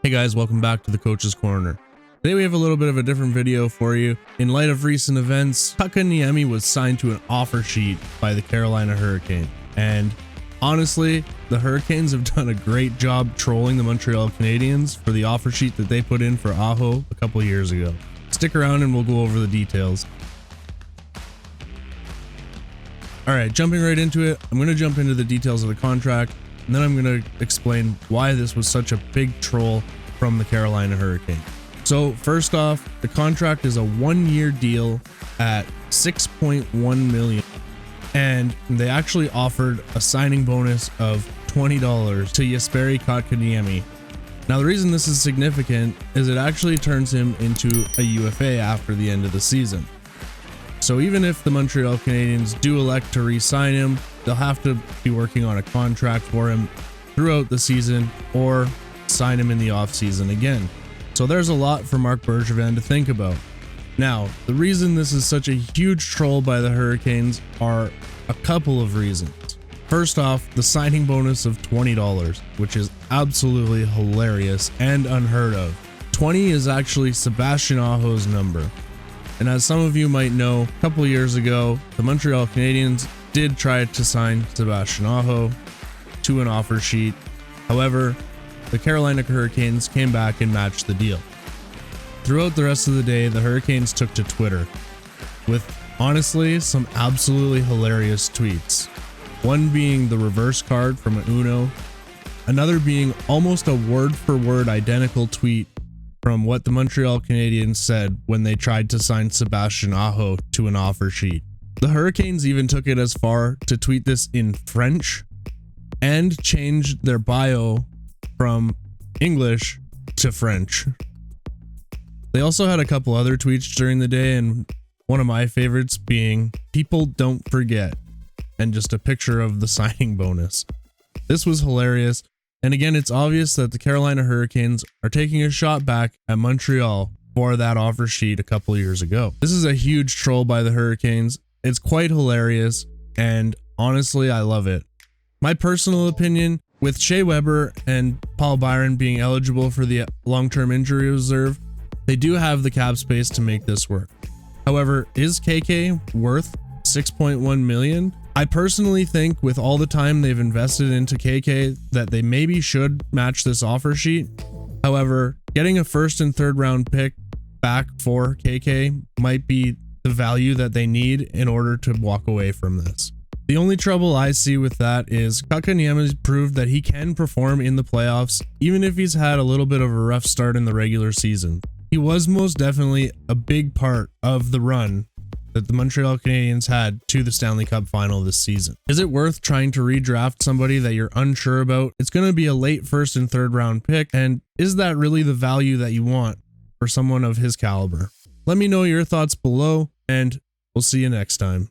Hey guys, welcome back to the Coaches Coroner. Today we have a little bit of a different video for you. In light of recent events, Kotkaniemi was signed to an offer sheet by the Carolina Hurricanes. And honestly, the Hurricanes have done a great job trolling the Montreal Canadiens for the offer sheet that they put in for Aho a couple years ago. Stick around and we'll go over the details. Alright, jumping right into it, I'm going to jump into the details of the contract, and then I'm going to explain why this was such a big troll from the Carolina Hurricanes. So first off, the contract is a 1-year deal at $6.1 million, and they actually offered a signing bonus of $20 to Jesperi Kotkaniemi. Now the reason this is significant is it actually turns him into a UFA after the end of the season. So even if the Montreal Canadiens do elect to re-sign him, they'll have to be working on a contract for him throughout the season or sign him in the off-season again. So there's a lot for Marc Bergevin to think about. Now, the reason this is such a huge troll by the Hurricanes are a couple of reasons. First off, the signing bonus of $20, which is absolutely hilarious and unheard of. 20 is actually Sebastian Aho's number. And as some of you might know, a couple years ago, the Montreal Canadiens did try to sign Sebastian Aho to an offer sheet. However, the Carolina Hurricanes came back and matched the deal. Throughout the rest of the day, the Hurricanes took to Twitter with, honestly, some absolutely hilarious tweets. One being the reverse card from an Uno, another being almost a word-for-word identical tweet from what the Montreal Canadiens said when they tried to sign Sebastian Aho to an offer sheet. The Hurricanes even took it as far to tweet this in French and changed their bio from English to French. They also had a couple other tweets during the day, and one of my favorites being "People don't forget," and just a picture of the signing bonus. This was hilarious. And again, it's obvious that the Carolina Hurricanes are taking a shot back at Montreal for that offer sheet a couple years ago. This is a huge troll by the Hurricanes. It's quite hilarious, and honestly, I love it. My personal opinion, with Shea Weber and Paul Byron being eligible for the long-term injury reserve, they do have the cap space to make this work. However, is KK worth $6.1 million? I personally think with all the time they've invested into KK that they maybe should match this offer sheet. However, getting a first and third round pick back for KK might be the value that they need in order to walk away from this. The only trouble I see with that is Kotkaniemi's proved that he can perform in the playoffs even if he's had a little bit of a rough start in the regular season. He was most definitely a big part of the run that the Montreal Canadiens had to the Stanley Cup final this season. Is it worth trying to redraft somebody that you're unsure about? It's going to be a late first and third round pick, and is that really the value that you want for someone of his caliber? Let me know your thoughts below, and we'll see you next time.